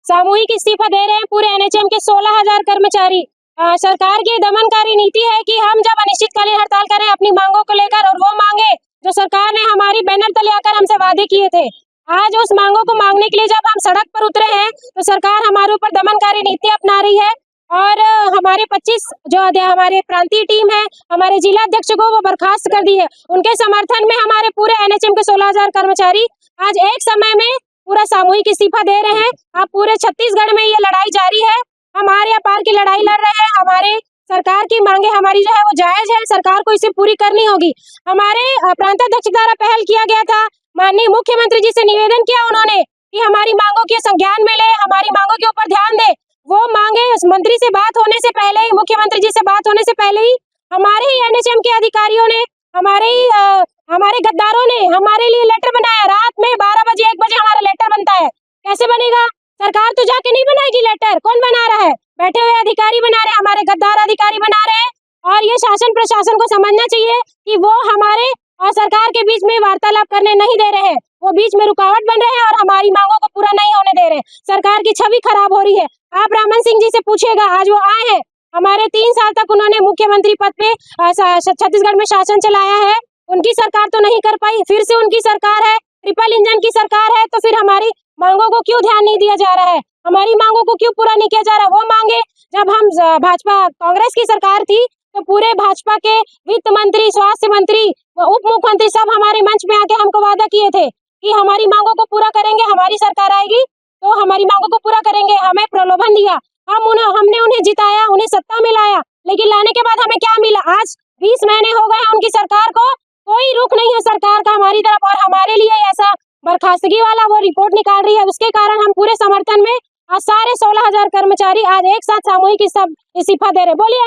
Speaker 20: सामूहिक इस्तीफा दे रहे हैं पूरे NHM के 16,000 कर्मचारी। सरकार की दमनकारी नीति है कि हम जब अनिश्चितकालीन हड़ताल करें अपनी मांगों को लेकर, और वो मांगे जो सरकार ने हमारी बैनर तले आकर हमसे वादे किए थे, आज उस मांगों को मांगने के लिए जब हम सड़क पर उतरे हैं तो सरकार हमारे ऊपर दमनकारी नीति अपना रही है। और हमारे 25 जो हमारे प्रांतीय टीम है, हमारे जिला अध्यक्ष को वो बर्खास्त कर दी है। उनके समर्थन में हमारे पूरे NHM के 16,000 कर्मचारी आज एक समय में पूरा सामूहिक इस्तीफा दे रहे हैं। अब पूरे छत्तीसगढ़ में ये लड़ाई जारी है। हम आर पार की लड़ाई लड़ रहे हैं। हमारे सरकार की मांगे हमारी जो है वो जायज है, सरकार को इसे पूरी करनी होगी। हमारे प्रांताध्यक्ष द्वारा पहल किया गया था, माननीय मुख्यमंत्री जी से निवेदन किया उन्होंने कि हमारी मांगों के संज्ञान में ले, हमारी मांगों के ऊपर ध्यान दे। वो मांगे मंत्री से बात होने से पहले ही, मुख्यमंत्री जी से बात होने से पहले ही हमारे ही NHM के अधिकारियों ने, हमारे गद्दारों ने हमारे लिए लेटर बनाया। रात में 12 बजे 1 बजे हमारा लेटर बनता है। कैसे बनेगा? सरकार तो जाके नहीं बनाएगी लेटर, कौन बना रहा है? बैठे हुए अधिकारी बना रहे हैं, हमारे गद्दार अधिकारी बना रहे हैं। और ये शासन प्रशासन को समझना चाहिए कि वो हमारे और सरकार के बीच में वार्तालाप करने नहीं दे रहे हैं, वो बीच में रुकावट बन रहे हैं और हमारी मांगों को पूरा नहीं होने दे रहे हैं। सरकार की छवि खराब हो रही है। आप रामन सिंह जी से पूछिएगा, आज वो आए हैं, हमारे 3 साल तक उन्होंने मुख्यमंत्री पद पे छत्तीसगढ़ में शासन चलाया है। उनकी सरकार तो नहीं कर पाई, फिर से उनकी सरकार है, ट्रिपल इंजन की सरकार है तो फिर हमारी मांगों को क्यों ध्यान नहीं दिया जा रहा है, हमारी मांगों को क्यों पूरा नहीं किया जा रहा। वो मांगे जब हम भाजपा कांग्रेस की सरकार थी तो पूरे भाजपा के वित्त मंत्री, स्वास्थ्य मंत्री, उप मुख्यमंत्री सब हमारे मंच में आके हमको वादा किए थे कि हमारी मांगों को पूरा करेंगे, हमारी सरकार आएगी तो हमारी मांगों को पूरा करेंगे। हमें प्रलोभन दिया, हमने उन्हें जिताया, उन्हें सत्ता में लाया, लेकिन लाने के बाद हमें क्या मिला। आज 20 महीने हो गए हैं उनकी सरकार को, कोई रुख नहीं है सरकार का हमारी तरफ, और हमारे लिए ऐसा बर्खास्तगी वाला वो रिपोर्ट निकाल रही है। उसके कारण हम पूरे समर्थन में आज सारे 16,000 कर्मचारी आज एक साथ सामूहिक इस्तीफा दे रहे। बोलिए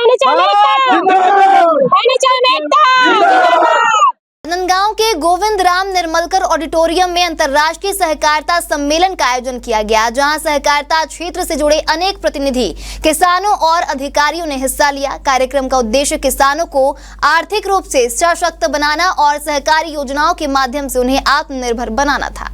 Speaker 2: राजनांदगांव के गोविंद राम निर्मलकर ऑडिटोरियम में अंतर्राष्ट्रीय सहकारिता सम्मेलन का आयोजन किया गया, जहां सहकारिता क्षेत्र से जुड़े अनेक प्रतिनिधि, किसानों और अधिकारियों ने हिस्सा लिया। कार्यक्रम का उद्देश्य किसानों को आर्थिक रूप से सशक्त बनाना और सहकारी योजनाओं के माध्यम से उन्हें आत्मनिर्भर बनाना था।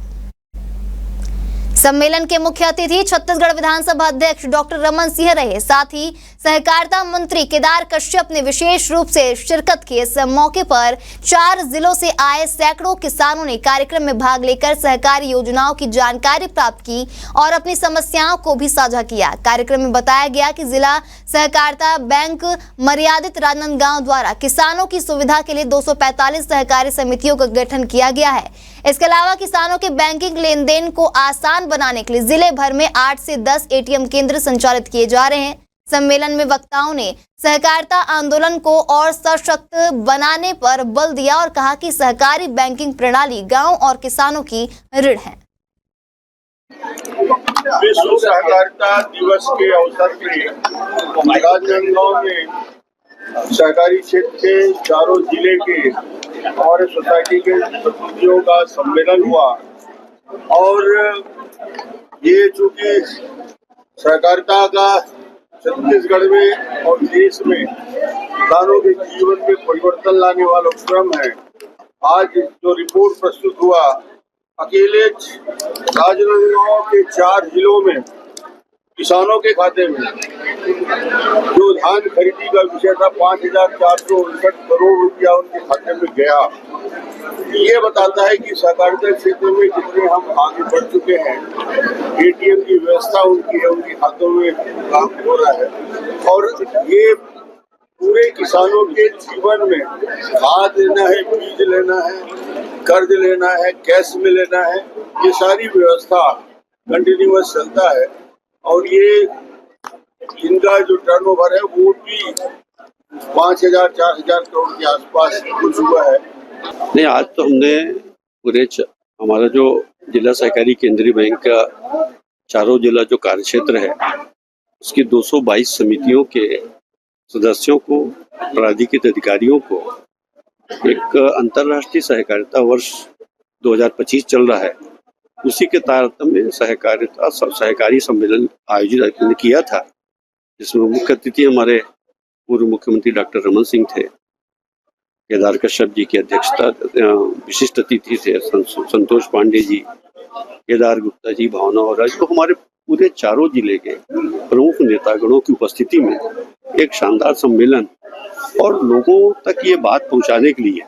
Speaker 2: सम्मेलन के मुख्य अतिथि छत्तीसगढ़ विधानसभा अध्यक्ष डॉक्टर रमन सिंह रहे। साथ ही सहकारिता मंत्री केदार कश्यप ने विशेष रूप से शिरकत की। इस मौके पर 4 जिलों से आए सैकड़ों किसानों ने कार्यक्रम में भाग लेकर सहकारी योजनाओं की जानकारी प्राप्त की और अपनी समस्याओं को भी साझा किया। कार्यक्रम में बताया गया कि जिला सहकारिता बैंक मर्यादित राजनांदगांव द्वारा किसानों की सुविधा के लिए 245 सहकारी समितियों का गठन किया गया है। इसके अलावा किसानों के बैंकिंग लेन देन को आसान बनाने के लिए जिले भर में 8 से 10 एटीएम केंद्र संचालित किए जा रहे हैं। सम्मेलन में वक्ताओं ने सहकारिता आंदोलन को और सशक्त बनाने पर बल दिया और कहा कि सहकारी बैंकिंग प्रणाली गांव और किसानों की रीढ़ है।
Speaker 21: विश्व सहकारिता दिवस के अवसर पर राजनांदगांव में सहकारी क्षेत्र के चारों जिले के हमारे सोसाइटी के प्रतिनिधियों का सम्मेलन हुआ और ये चूंकि सहकारिता का छत्तीसगढ़ में और देश में किसानों के जीवन में परिवर्तन लाने वाला उपक्रम है। आज जो रिपोर्ट प्रस्तुत हुआ, अकेले राजनांदगांव के 4 जिलों में किसानों के खाते में जो धान खरीदी का विषय था 5,459 करोड़ रुपया उनके खाते में गया। ये बताता है कि सहकारिता क्षेत्र में जितने हम आगे बढ़ चुके हैं, एटीएम की व्यवस्था उनकी है, उनके खातों में काम हो रहा है और ये पूरे किसानों के जीवन में खाद लेना है, बीज लेना है, कर्ज लेना है, कैश में लेना है, ये सारी व्यवस्था कंटिन्यूअस चलता है और ये इनका जो टर्नओवर है वो भी 5,000-4,000 करोड़ के आसपास कुछ हुआ है।
Speaker 22: नहीं, आज तो हमने पूरे हमारा जो जिला सहकारी केंद्रीय बैंक का चारों जिला जो कार्य क्षेत्र है उसकी 222 समितियों के सदस्यों को, प्राधिकृत अधिकारियों को एक अंतर्राष्ट्रीय सहकारिता वर्ष 2025 चल रहा है, उसी के तारतम्य में सहकारी सम्मेलन आयोजित किया था, जिसमें मुख्य अतिथि हमारे पूर्व मुख्यमंत्री डॉक्टर रमन सिंह थे, केदार कश्यप जी की अध्यक्षता, विशिष्ट अतिथि थे संतोष पांडे जी, केदार गुप्ता जी, भावना और तो हमारे पूरे चारों जिले के प्रमुख नेतागणों की उपस्थिति में एक शानदार सम्मेलन और लोगों तक ये बात पहुंचाने के लिए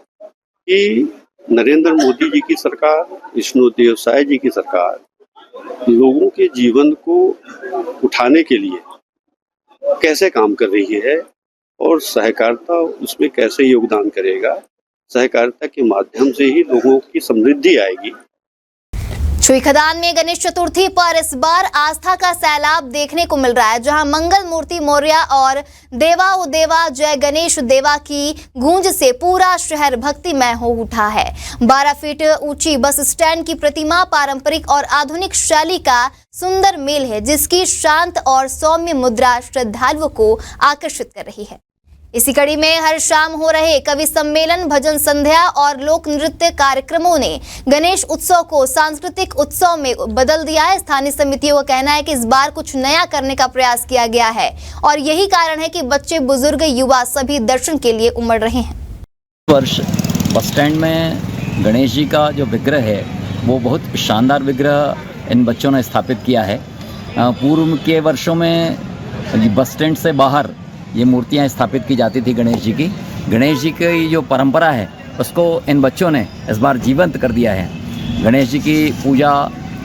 Speaker 22: कि नरेंद्र मोदी जी की सरकार, विष्णुदेव साय जी की सरकार लोगों के जीवन को उठाने के लिए कैसे काम कर रही है और सहकारिता उसमें कैसे योगदान करेगा। सहकारिता के माध्यम से ही लोगों की समृद्धि आएगी।
Speaker 2: छुईखदान में गणेश चतुर्थी पर इस बार आस्था का सैलाब देखने को मिल रहा है, जहां मंगल मूर्ति मौर्य और देवा ओ देवा जय गणेश देवा की गूंज से पूरा शहर भक्तिमय हो उठा है। 12 फीट ऊंची बस स्टैंड की प्रतिमा पारंपरिक और आधुनिक शैली का सुंदर मेल है, जिसकी शांत और सौम्य मुद्रा श्रद्धालुओं को आकर्षित कर रही है। इसी कड़ी में हर शाम हो रहे कवि सम्मेलन, भजन संध्या और लोक नृत्य कार्यक्रमों ने गणेश उत्सव को सांस्कृतिक उत्सव में बदल दिया है। स्थानीय समितियों का कहना है कि इस बार कुछ नया करने का प्रयास किया गया है और यही कारण है कि बच्चे, बुजुर्ग, युवा सभी दर्शन के लिए उमड़ रहे हैं।
Speaker 23: वर्ष बस स्टैंड में गणेश जी का जो विग्रह है वो बहुत शानदार विग्रह इन बच्चों ने स्थापित किया है। पूर्व के वर्षों में बस स्टैंड से बाहर ये मूर्तियाँ स्थापित की जाती थी गणेश जी की जो परंपरा है उसको इन बच्चों ने इस बार जीवंत कर दिया है। गणेश जी की पूजा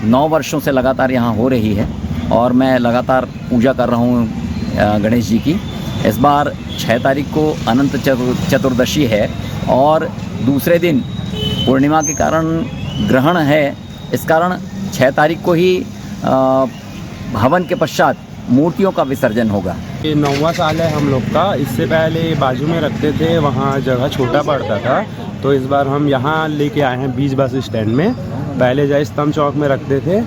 Speaker 23: 9 वर्षों से लगातार यहाँ हो रही है और मैं लगातार पूजा कर रहा हूँ गणेश जी की। इस बार 6 तारीख को अनंत चतुर्दशी है और दूसरे दिन पूर्णिमा के कारण ग्रहण है। इस कारण 6 तारीख को ही हवन के पश्चात मूर्तियों का विसर्जन होगा।
Speaker 3: ये 9वां साल है हम लोग का। इससे पहले बाजू में रखते थे, वहाँ जगह छोटा पड़ता था, तो इस बार हम यहाँ लेके आए हैं बीच बस स्टैंड में। पहले जय स्तंभ चौक में रखते थे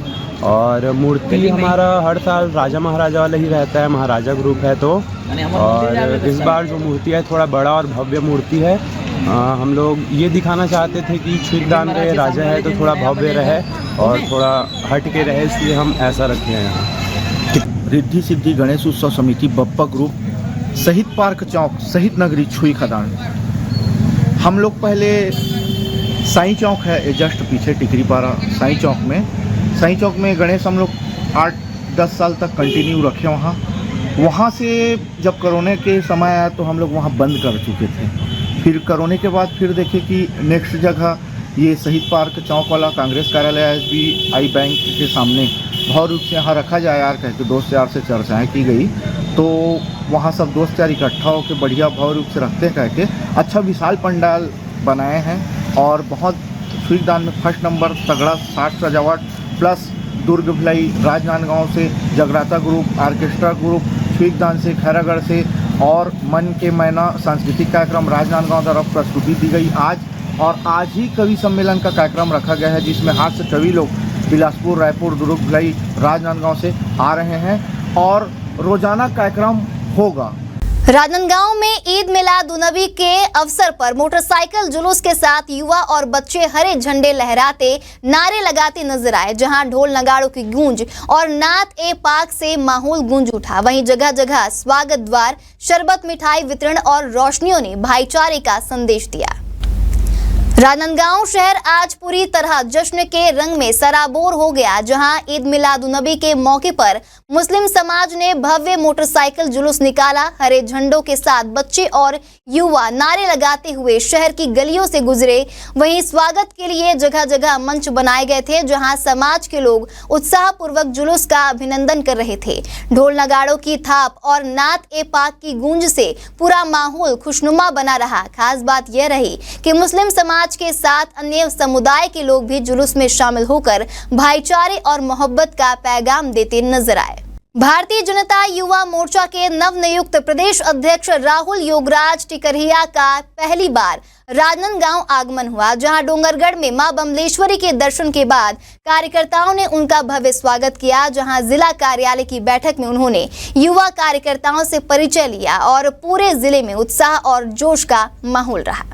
Speaker 3: और मूर्ति हमारा हर साल राजा महाराजा वाला ही रहता है, महाराजा ग्रुप है तो। और इस बार जो मूर्ति है थोड़ा बड़ा और भव्य मूर्ति है। हम लोग ये दिखाना चाहते थे कि छुईदान रहे, राजा है तो थोड़ा भव्य रहे और थोड़ा हट के रहे, इसलिए हम ऐसा रखे हैं यहाँ।
Speaker 4: रिद्धि सिद्धि गणेश उत्सव समिति बप्पा ग्रुप, शहीद पार्क चौक, शहीद नगरी छुई खदान। हम लोग पहले साईं चौक है जस्ट पीछे टिकरीपारा साईं चौक में गणेश हम लोग 8-10 साल तक कंटिन्यू रखे। वहाँ से जब कोरोना के समय आया तो हम लोग वहाँ बंद कर चुके थे। फिर कोरोना के बाद फिर देखे कि नेक्स्ट जगह ये शहीद पार्क चौक वाला कांग्रेस कार्यालय SBI बैंक के सामने भव्य रूप से यहाँ रखा जाए यार कहकर दोस्त यार से चर्चाएँ की गई, तो वहाँ सब दोस्त यार इकट्ठा होकर बढ़िया भव्य रूप से रखते कह के अच्छा विशाल पंडाल बनाए हैं। और बहुत सुईदान में फर्स्ट नंबर तगड़ा 60 सजावट प्लस दुर्ग भिलाई, राजनांदगांव से जगराता ग्रुप, ऑर्केस्ट्रा ग्रुप, सुईदान से, खैरागढ़ से और मन के मैना सांस्कृतिक कार्यक्रम राजनांदगांव द्वारा प्रस्तुति दी गई आज ही कवि सम्मेलन का कार्यक्रम रखा गया है, जिसमें हाथ से कवि लोग बिलासपुर, रायपुर, दुर्ग भिलाई, राजनांदगांव से आ रहे हैं और रोजाना कार्यक्रम होगा।
Speaker 2: राजनांदगांव में ईद मिलाद उन नबी के अवसर पर मोटरसाइकिल जुलूस के साथ युवा और बच्चे हरे झंडे लहराते नारे लगाते नजर आए, जहां ढोल नगाड़ों की गूंज और नात ए पाक से माहौल गूंज उठा। वहीं जगह जगह स्वागत द्वार, शरबत, मिठाई वितरण और रोशनियों ने भाईचारे का संदेश दिया। राजनांदगांव शहर आज पूरी तरह जश्न के रंग में सराबोर हो गया, जहां ईद मिलाद उन नबी के मौके पर मुस्लिम समाज ने भव्य मोटरसाइकिल जुलूस निकाला। हरे झंडों के साथ बच्चे और युवा नारे लगाते हुए शहर की गलियों से गुजरे। वहीं स्वागत के लिए जगह जगह मंच बनाए गए थे, जहां समाज के लोग उत्साहपूर्वक जुलूस का अभिनंदन कर रहे थे। ढोल नगाड़ों की थाप और नात ए पाक की गूंज से पूरा माहौल खुशनुमा बना रहा। खास बात यह रही कि मुस्लिम समाज के साथ अन्य समुदाय के लोग भी जुलूस में शामिल होकर भाईचारे और मोहब्बत का पैगाम देते नजर आए। भारतीय जनता युवा मोर्चा के नवनियुक्त प्रदेश अध्यक्ष राहुल योगराज टिकरिया का पहली बार राजनांदगांव आगमन हुआ, जहां डोंगरगढ़ में मां बमलेश्वरी के दर्शन के बाद कार्यकर्ताओं ने उनका भव्य स्वागत किया। जहां जिला कार्यालय की बैठक में उन्होंने युवा कार्यकर्ताओं से परिचय लिया और पूरे जिले में उत्साह और जोश का माहौल रहा।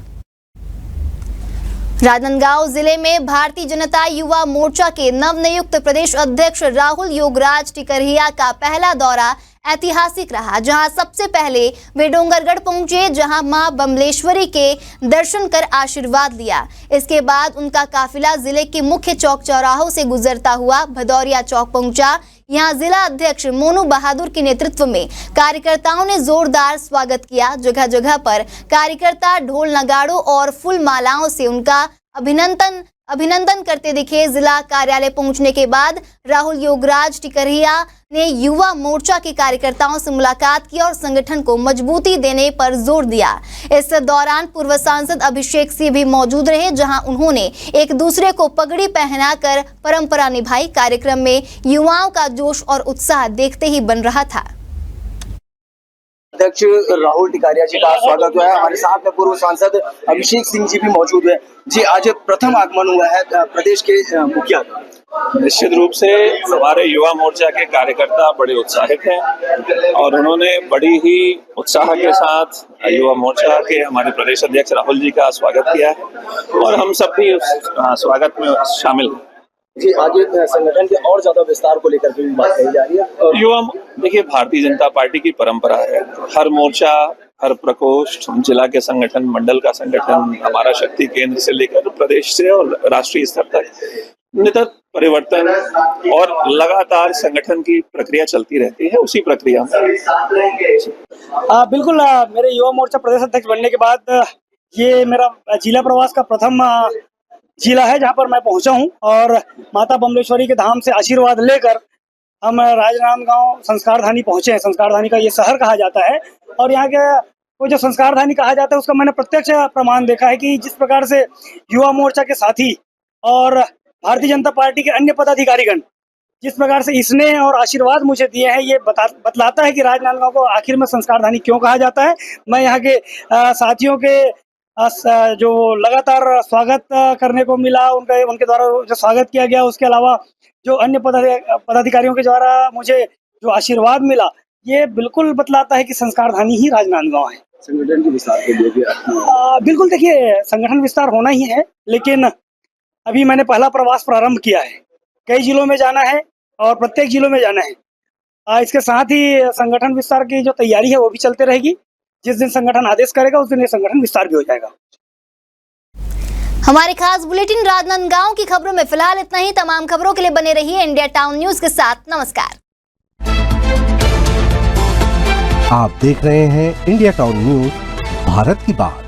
Speaker 2: राजनांदगांव जिले में भारतीय जनता युवा मोर्चा के नवनियुक्त प्रदेश अध्यक्ष राहुल योगराज टिकरिया का पहला दौरा ऐतिहासिक रहा, जहां सबसे पहले वे डोंगरगढ़ पहुंचे, जहां मां बमलेश्वरी के दर्शन कर आशीर्वाद लिया। इसके बाद उनका काफिला जिले के मुख्य चौक चौराहों से गुजरता हुआ भदौरिया चौक पहुंचा। यहां जिला अध्यक्ष मोनू बहादुर के नेतृत्व में कार्यकर्ताओं ने जोरदार स्वागत किया। जगह जगह पर कार्यकर्ता ढोल नगाड़ों और फूल मालाओं से उनका अभिनंदन करते दिखे। जिला कार्यालय पहुंचने के बाद राहुल योगराज टिकरिया ने युवा मोर्चा के कार्यकर्ताओं से मुलाकात की और संगठन को मजबूती देने पर जोर दिया। इस दौरान पूर्व सांसद अभिषेक सिंह भी मौजूद रहे, जहां उन्होंने एक दूसरे को पगड़ी पहनाकर परंपरा निभाई। कार्यक्रम में युवाओं का जोश और उत्साह देखते ही बन रहा था।
Speaker 6: अध्यक्ष राहुल टिकरिया जी का स्वागत हुआ है। हमारे साथ में पूर्व सांसद अभिषेक सिंह जी भी मौजूद है। जी, आज प्रथम आगमन हुआ है प्रदेश के मुखिया।
Speaker 24: निश्चित रूप से हमारे युवा मोर्चा के कार्यकर्ता बड़े उत्साहित हैं और उन्होंने बड़ी ही उत्साह के साथ युवा मोर्चा के हमारे प्रदेश अध्यक्ष राहुल जी का स्वागत किया है और हम सब भी उस स्वागत में शामिल हैं।
Speaker 6: जी, आगे संगठन के और ज्यादा विस्तार को लेकर भी बात कही जा रही है।
Speaker 24: युवा देखिए, भारतीय जनता पार्टी की परंपरा है, हर मोर्चा, हर प्रकोष्ठ, जिला के संगठन, मंडल का संगठन, हमारा शक्ति केंद्र से लेकर प्रदेश से और राष्ट्रीय स्तर तक निरंतर परिवर्तन और लगातार संगठन की प्रक्रिया चलती रहती है। उसी प्रक्रिया में
Speaker 16: बिल्कुल मेरे युवा मोर्चा प्रदेश अध्यक्ष बनने के बाद ये मेरा जिला प्रवास का प्रथम जिला है जहाँ पर मैं पहुंचा हूँ और माता बमलेश्वरी के धाम से आशीर्वाद लेकर हम राजनांदगांव संस्कारधानी पहुंचे हैं। संस्कारधानी का ये शहर कहा जाता है और यहाँ के वो जो संस्कारधानी कहा जाता है उसका मैंने प्रत्यक्ष प्रमाण देखा है कि जिस प्रकार से युवा मोर्चा के साथी और भारतीय जनता पार्टी के अन्य पदाधिकारीगण जिस प्रकार से स्नेह और आशीर्वाद मुझे दिए हैं, ये बतलाता है कि राजनांदगांव को आखिर में संस्कारधानी क्यों कहा जाता है। मैं यहाँ के साथियों के जो लगातार स्वागत करने को मिला, उनके द्वारा जो स्वागत किया गया, उसके अलावा जो अन्य पदाधिकारियों के द्वारा मुझे जो आशीर्वाद मिला, ये बिल्कुल बतलाता है कि संस्कारधानी ही राजनांदगांव है।
Speaker 6: संगठन के विस्तार के लिए भी
Speaker 16: बिल्कुल, देखिए संगठन विस्तार होना ही है, लेकिन अभी मैंने पहला प्रवास प्रारंभ किया है। कई जिलों में जाना है और प्रत्येक जिलों में जाना है। इसके साथ ही संगठन विस्तार की जो तैयारी है वो भी चलते रहेगी। जिस दिन संगठन आदेश करेगा उस दिन ये संगठन विस्तार भी हो जाएगा।
Speaker 2: हमारे खास बुलेटिन राजनांदगांव की खबरों में फिलहाल इतना ही। तमाम खबरों के लिए बने रहिए इंडिया टाउन न्यूज के साथ। नमस्कार।
Speaker 1: आप देख रहे हैं इंडिया टाउन न्यूज, भारत की बात।